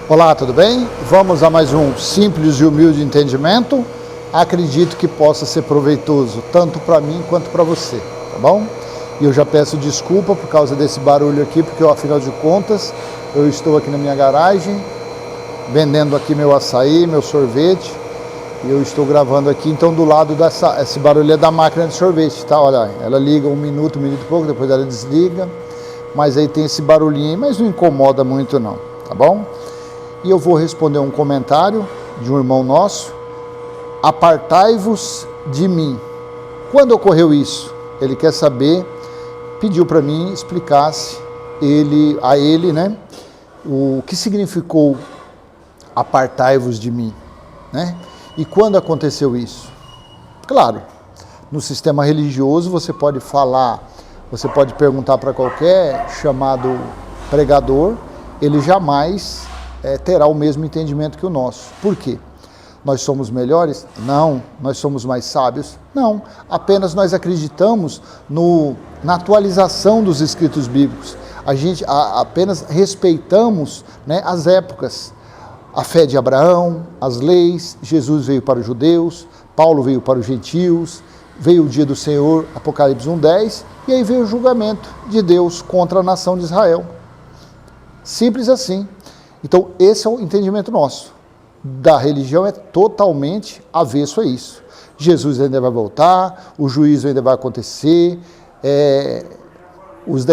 Olá, tudo bem? Vamos a mais um simples e humilde entendimento. Acredito que possa ser proveitoso, tanto para mim quanto para você, tá bom? E eu já peço desculpa por causa desse barulho aqui, porque afinal de contas, eu estou aqui na minha garagem, vendendo aqui meu açaí, meu sorvete, e eu estou gravando aqui, então do lado esse barulho é da máquina de sorvete, tá? Olha, ela liga um minuto e pouco, depois ela desliga, mas aí tem esse barulhinho aí, mas não incomoda muito não, tá bom? E eu vou responder um comentário de um irmão nosso. Apartai-vos de mim. Quando ocorreu isso? Ele quer saber, pediu para mim explicasse a ele, né, o que significou apartai-vos de mim, né? E quando aconteceu isso? Claro, no sistema religioso você pode falar, você pode perguntar para qualquer chamado pregador, ele jamais terá o mesmo entendimento que o nosso. Por quê? Nós somos melhores? Não. Nós somos mais sábios? Não. Apenas nós acreditamos na atualização dos escritos bíblicos. A gente apenas respeitamos, né, as épocas. A fé de Abraão, as leis, Jesus veio para os judeus, Paulo veio para os gentios, veio o dia do Senhor, Apocalipse 1:10, e aí veio o julgamento de Deus contra a nação de Israel. Simples assim. Então, esse é o entendimento nosso. Da religião é totalmente avesso a isso. Jesus ainda vai voltar, o juízo ainda vai acontecer, os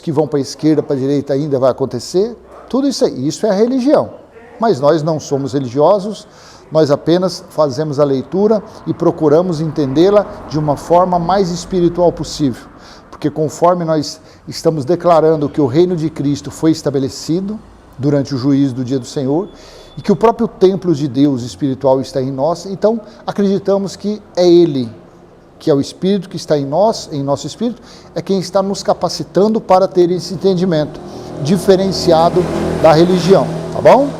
que vão para a esquerda, para a direita ainda vai acontecer, tudo isso aí. Isso é a religião. Mas nós não somos religiosos, nós apenas fazemos a leitura e procuramos entendê-la de uma forma mais espiritual possível. Porque conforme nós estamos declarando que o reino de Cristo foi estabelecido durante o juízo do dia do Senhor e que o próprio templo de Deus espiritual está em nós, então acreditamos que é Ele, que é o Espírito que está em nós, em nosso Espírito, é quem está nos capacitando para ter esse entendimento diferenciado da religião, tá bom?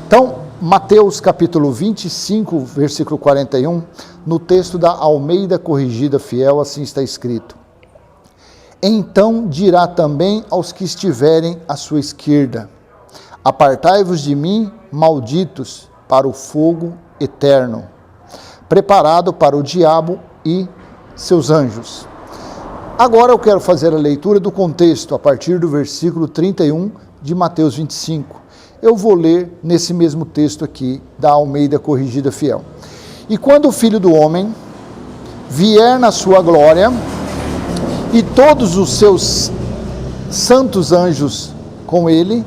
Então, Mateus capítulo 25, versículo 41, no texto da Almeida Corrigida Fiel, assim está escrito: Então dirá também aos que estiverem à sua esquerda: Apartai-vos de mim, malditos, para o fogo eterno, preparado para o diabo e seus anjos. Agora eu quero fazer a leitura do contexto, a partir do versículo 31 de Mateus 25. Eu vou ler nesse mesmo texto aqui, da Almeida Corrigida Fiel. E quando o Filho do Homem vier na sua glória, e todos os seus santos anjos com ele,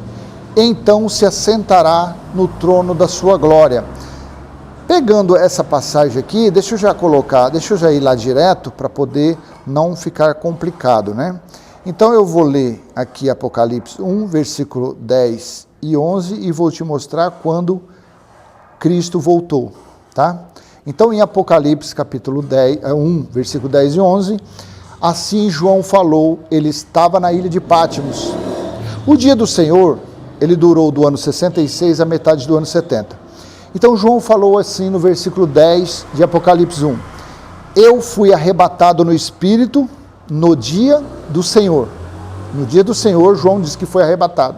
então se assentará no trono da sua glória. Pegando essa passagem aqui, deixa eu já ir lá direto para poder não ficar complicado, né? Então eu vou ler aqui Apocalipse 1, versículo 10 e 11 e vou te mostrar quando Cristo voltou, tá? Então em Apocalipse capítulo 1, versículo 10 e 11, assim João falou, ele estava na ilha de Patmos. O dia do Senhor, ele durou do ano 66 à metade do ano 70. Então João falou assim no versículo 10 de Apocalipse 1. Eu fui arrebatado no Espírito no dia do Senhor. No dia do Senhor, João diz que foi arrebatado.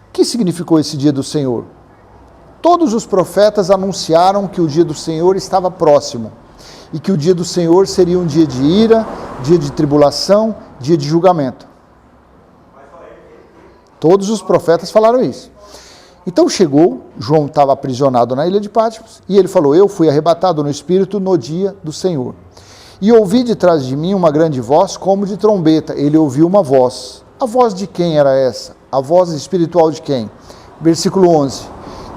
O que significou esse dia do Senhor? Todos os profetas anunciaram que o dia do Senhor estava próximo. E que o dia do Senhor seria um dia de ira, dia de tribulação, dia de julgamento. Todos os profetas falaram isso. Então chegou, João estava aprisionado na ilha de Patmos, e ele falou: eu fui arrebatado no Espírito no dia do Senhor. E ouvi de trás de mim uma grande voz como de trombeta. Ele ouviu uma voz. A voz de quem era essa? A voz espiritual de quem? Versículo 11.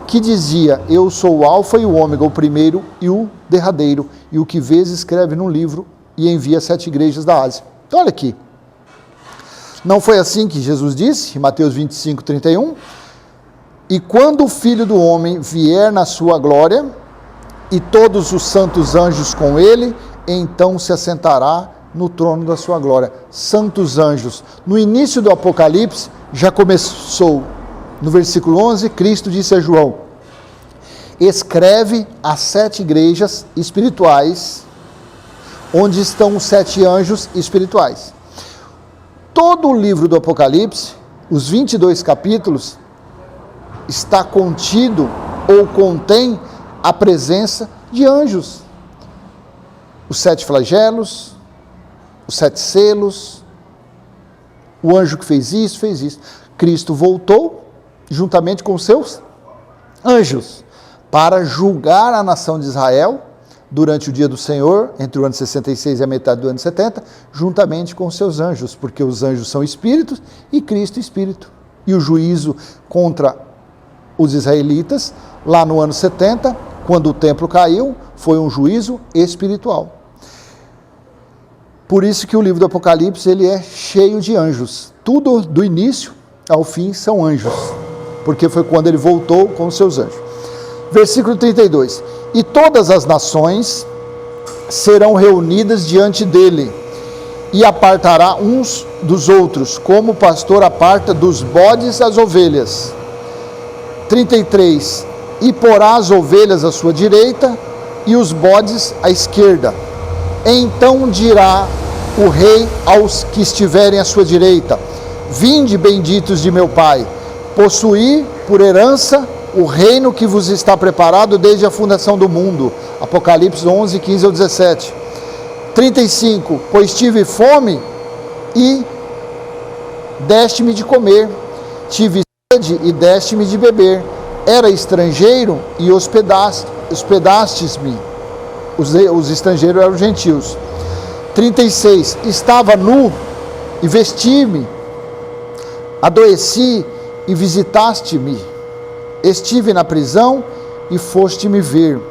Que dizia: eu sou o alfa e o ômega, o primeiro e o derradeiro, e o que vês escreve num livro e envia 7 igrejas da Ásia. Então olha aqui, não foi assim que Jesus disse, em Mateus 25, 31? E quando o Filho do Homem vier na sua glória, e todos os santos anjos com ele, então se assentará no trono da sua glória. Santos anjos. No início do Apocalipse, já começou. No versículo 11, Cristo disse a João: escreve as 7 igrejas espirituais, onde estão os 7 anjos espirituais. Todo o livro do Apocalipse Os 22 capítulos está contido ou contém a presença de anjos. Os 7 flagelos, os 7 selos, o anjo que fez isso, fez isso. Cristo voltou juntamente com seus anjos para julgar a nação de Israel durante o dia do Senhor, entre o ano 66 e a metade do ano 70, juntamente com seus anjos, porque os anjos são espíritos e Cristo espírito. E o juízo contra os israelitas, lá no ano 70, quando o templo caiu, foi um juízo espiritual. Por isso que o livro do Apocalipse ele é cheio de anjos. Tudo do início ao fim são anjos, porque foi quando ele voltou com os seus anjos. Versículo 32. E todas as nações serão reunidas diante dele, e apartará uns dos outros, como o pastor aparta dos bodes as ovelhas. 33. E porá as ovelhas à sua direita, e os bodes à esquerda. Então dirá o rei aos que estiverem à sua direita: vinde, benditos de meu Pai, possuir por herança o reino que vos está preparado desde a fundação do mundo. Apocalipse 11, 15 ao 17. 35. Pois tive fome e deste-me de comer, tive sede e deste-me de beber, era estrangeiro e hospedastes-me. Os estrangeiros eram os gentios. 36. Estava nu e vesti-me, adoeci e visitaste-me, estive na prisão e foste-me ver.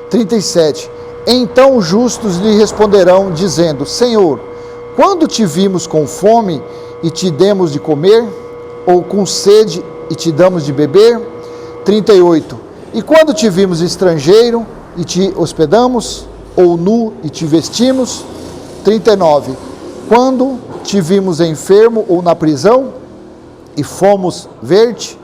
37. Então os justos lhe responderão, dizendo: Senhor, quando te vimos com fome e te demos de comer, ou com sede e te damos de beber? 38. E quando te vimos estrangeiro e te hospedamos, ou nu e te vestimos? 39. Quando te vimos enfermo ou na prisão e fomos ver-te?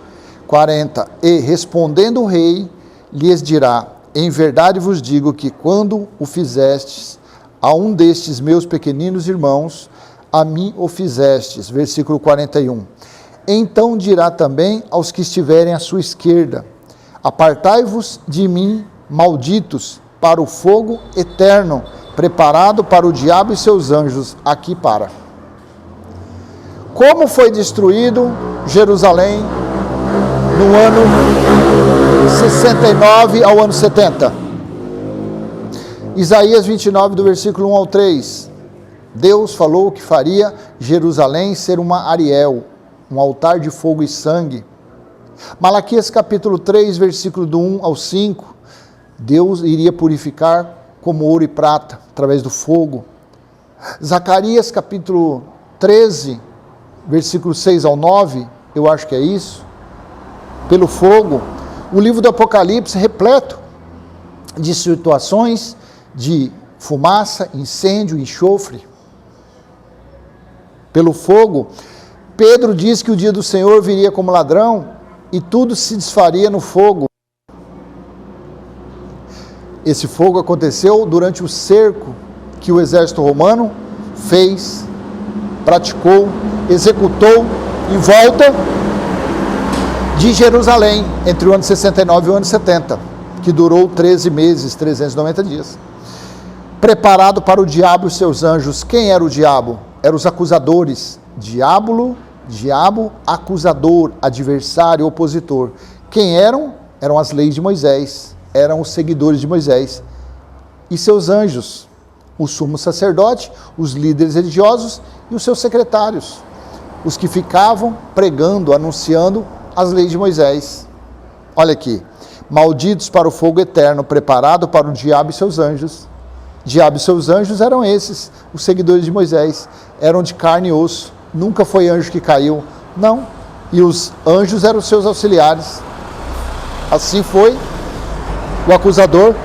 40. E respondendo o rei, lhes dirá: em verdade vos digo que quando o fizestes a um destes meus pequeninos irmãos, a mim o fizestes. Versículo 41. Então dirá também aos que estiverem à sua esquerda: apartai-vos de mim, malditos, para o fogo eterno, preparado para o diabo e seus anjos. Aqui para. Como foi destruído Jerusalém no ano 69 ao ano 70? Isaías 29, do versículo 1 ao 3. Deus falou que faria Jerusalém ser uma Ariel, um altar de fogo e sangue. Malaquias capítulo 3, versículo do 1 ao 5. Deus iria purificar como ouro e prata, através do fogo. Zacarias capítulo 13, versículo 6 ao 9, eu acho que é isso, pelo fogo. O livro do Apocalipse repleto de situações de fumaça, incêndio, enxofre. Pelo fogo. Pedro diz que o dia do Senhor viria como ladrão e tudo se desfaria no fogo. Esse fogo aconteceu durante o cerco que o exército romano fez, praticou, executou em volta de Jerusalém, entre o ano 69 e o ano 70, que durou 13 meses, 390 dias. Preparado para o diabo e seus anjos. Quem era o diabo? Eram os acusadores. Diabo, acusador, adversário, opositor. Quem eram? Eram as leis de Moisés. Eram os seguidores de Moisés. E seus anjos, o sumo sacerdote, os líderes religiosos e os seus secretários, os que ficavam pregando, anunciando as leis de Moisés. Olha aqui: malditos para o fogo eterno, preparado para o diabo e seus anjos. Diabo e seus anjos eram esses, os seguidores de Moisés, eram de carne e osso, nunca foi anjo que caiu, não, e os anjos eram os seus auxiliares. Assim foi o acusador.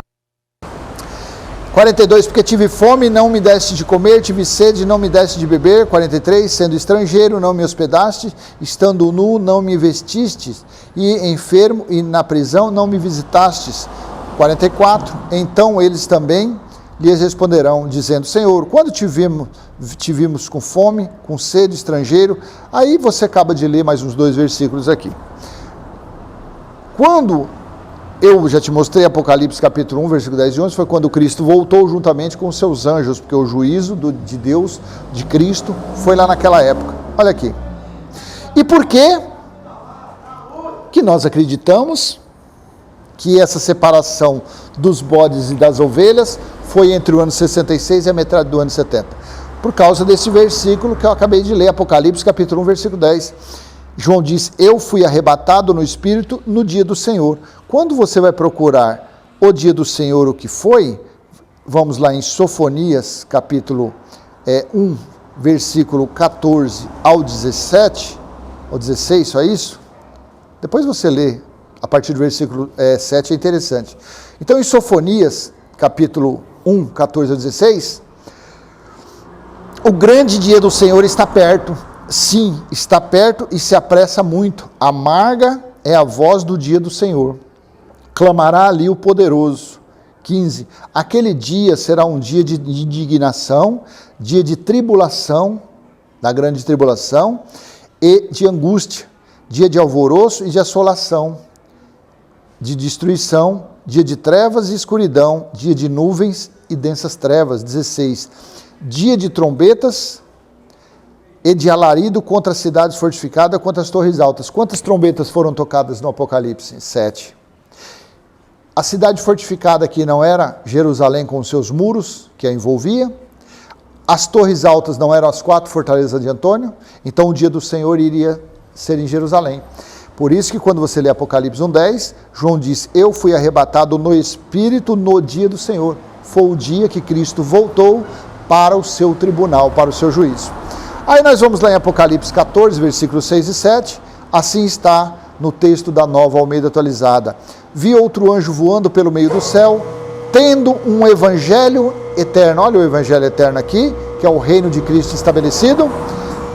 42, porque tive fome e não me deste de comer, tive sede e não me deste de beber. 43, sendo estrangeiro não me hospedaste, estando nu não me vestistes, e enfermo e na prisão não me visitastes. 44, então eles também lhes responderão, dizendo: Senhor, quando te vimos te vimos com fome, com sede, estrangeiro. Aí você acaba de ler mais uns 2 versículos aqui. Quando eu já te mostrei Apocalipse capítulo 1, versículo 10 e 11, foi quando Cristo voltou juntamente com os seus anjos, porque o juízo de Deus, de Cristo, foi lá naquela época. Olha aqui. E por quê que nós acreditamos que essa separação dos bodes e das ovelhas foi entre o ano 66 e a metade do ano 70? Por causa desse versículo que eu acabei de ler, Apocalipse capítulo 1, versículo 10. João diz, eu fui arrebatado no Espírito no dia do Senhor. Quando você vai procurar o dia do Senhor, o que foi, vamos lá em Sofonias, capítulo 1, versículo 14 ao 17, ou 16, só isso? Depois você lê, a partir do versículo 7, é interessante. Então, em Sofonias, capítulo 1, 14 ao 16, o grande dia do Senhor está perto. Sim, está perto e se apressa muito. Amarga é a voz do dia do Senhor. Clamará ali o poderoso. 15. Aquele dia será um dia de indignação, dia de tribulação, da grande tribulação, e de angústia, dia de alvoroço e de assolação, de destruição, dia de trevas e escuridão, dia de nuvens e densas trevas. 16. Dia de trombetas e de alarido contra as cidades fortificadas, contra as torres altas. Quantas trombetas foram tocadas no Apocalipse? 7. A cidade fortificada aqui não era Jerusalém com os seus muros, que a envolvia. As torres altas não eram as 4 fortalezas de Antônio. Então o dia do Senhor iria ser em Jerusalém. Por isso que quando você lê Apocalipse 1:10, João diz, eu fui arrebatado no Espírito no dia do Senhor. Foi o dia que Cristo voltou para o seu tribunal, para o seu juízo. Aí nós vamos lá em Apocalipse 14, versículos 6 e 7, assim está no texto da Nova Almeida Atualizada. Vi outro anjo voando pelo meio do céu, tendo um evangelho eterno, olha o evangelho eterno aqui, que é o reino de Cristo estabelecido,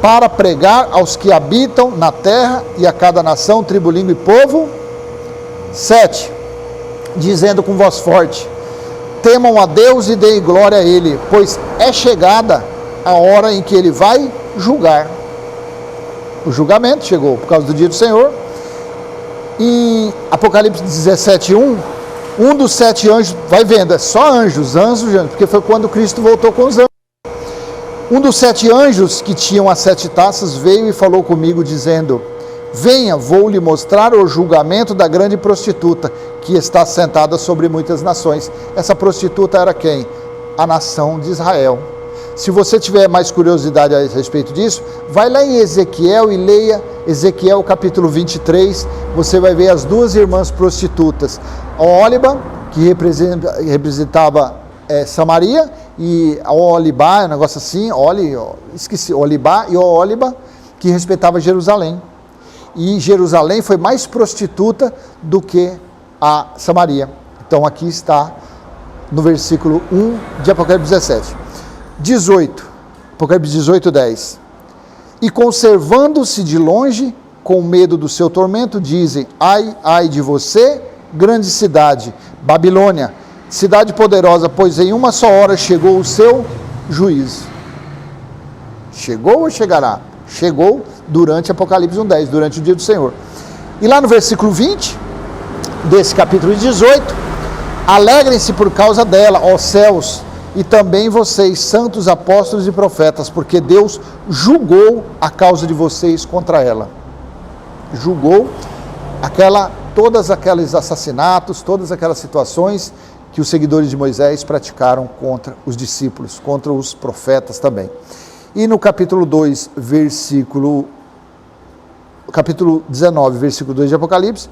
para pregar aos que habitam na terra e a cada nação, tribo, língua e povo. 7, dizendo com voz forte, temam a Deus e deem glória a Ele, pois é chegada a hora em que Ele vai julgar. O julgamento chegou por causa do dia do Senhor. Em Apocalipse 17:1, um dos 7 anjos, vai vendo, é só anjos, porque foi quando Cristo voltou com os anjos. Um dos 7 anjos que tinham as 7 taças veio e falou comigo dizendo, venha, vou lhe mostrar o julgamento da grande prostituta, que está sentada sobre muitas nações. Essa prostituta era quem? A nação de Israel. Se você tiver mais curiosidade a respeito disso, vai lá em Ezequiel e leia Ezequiel capítulo 23, você vai ver as 2 irmãs prostitutas, Oholibá, que representava Samaria, e a Oholibá, um negócio assim, Oholibá e Oholibá, que respeitava Jerusalém. E Jerusalém foi mais prostituta do que a Samaria. Então aqui está no versículo 1 de Apocalipse 17. 18, Apocalipse 18:10. E conservando-se de longe, com medo do seu tormento, dizem, ai, ai de você, grande cidade, Babilônia, cidade poderosa, pois em uma só hora chegou o seu juízo. Chegou ou chegará? Chegou durante Apocalipse 1:10, durante o dia do Senhor. E lá no versículo 20, desse capítulo 18, alegrem-se por causa dela, ó céus, e também vocês, santos apóstolos e profetas, porque Deus julgou a causa de vocês contra ela. Julgou todos aqueles assassinatos, todas aquelas situações que os seguidores de Moisés praticaram contra os discípulos, contra os profetas também. E no capítulo 2, capítulo 19, versículo 2 de Apocalipse,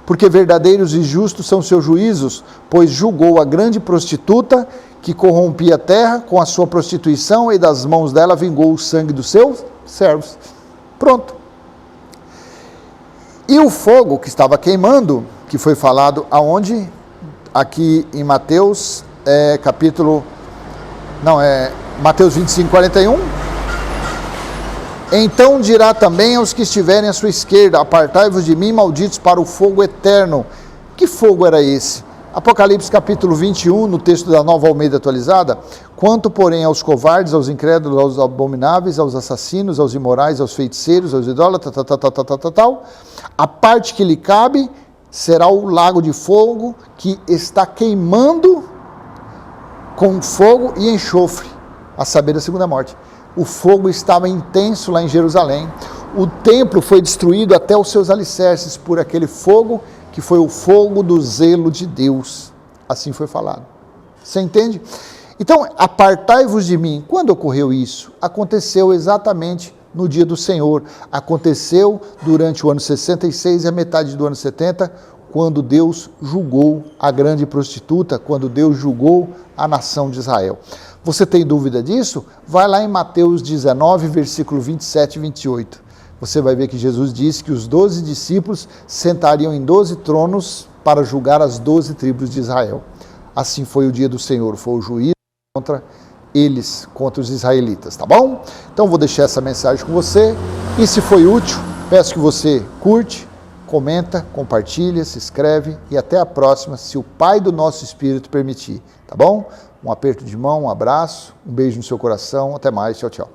porque verdadeiros e justos são seus juízos, pois julgou a grande prostituta que corrompia a terra com a sua prostituição, e das mãos dela vingou o sangue dos seus servos. Pronto. E o fogo que estava queimando, que foi falado aonde? Aqui em Mateus, Mateus 25:41. Então dirá também aos que estiverem à sua esquerda, apartai-vos de mim, malditos, para o fogo eterno. Que fogo era esse? Apocalipse capítulo 21, no texto da Nova Almeida Atualizada: quanto, porém, aos covardes, aos incrédulos, aos abomináveis, aos assassinos, aos imorais, aos feiticeiros, aos idólatras, a parte que lhe cabe será o lago de fogo que está queimando com fogo e enxofre, a saber, da segunda morte. O fogo estava intenso lá em Jerusalém. O templo foi destruído até os seus alicerces por aquele fogo, que foi o fogo do zelo de Deus. Assim foi falado. Você entende? Então, apartai-vos de mim. Quando ocorreu isso? Aconteceu exatamente no dia do Senhor. Aconteceu durante o ano 66 e a metade do ano 70, quando Deus julgou a grande prostituta, quando Deus julgou a nação de Israel. Você tem dúvida disso? Vai lá em Mateus 19, versículo 27 e 28. Você vai ver que Jesus disse que os 12 discípulos sentariam em 12 tronos para julgar as 12 tribos de Israel. Assim foi o dia do Senhor, foi o juízo contra eles, contra os israelitas, tá bom? Então vou deixar essa mensagem com você, e se foi útil, peço que você curte, comenta, compartilha, se inscreve, e até a próxima, se o Pai do nosso Espírito permitir, tá bom? Um aperto de mão, um abraço, um beijo no seu coração, até mais, tchau, tchau.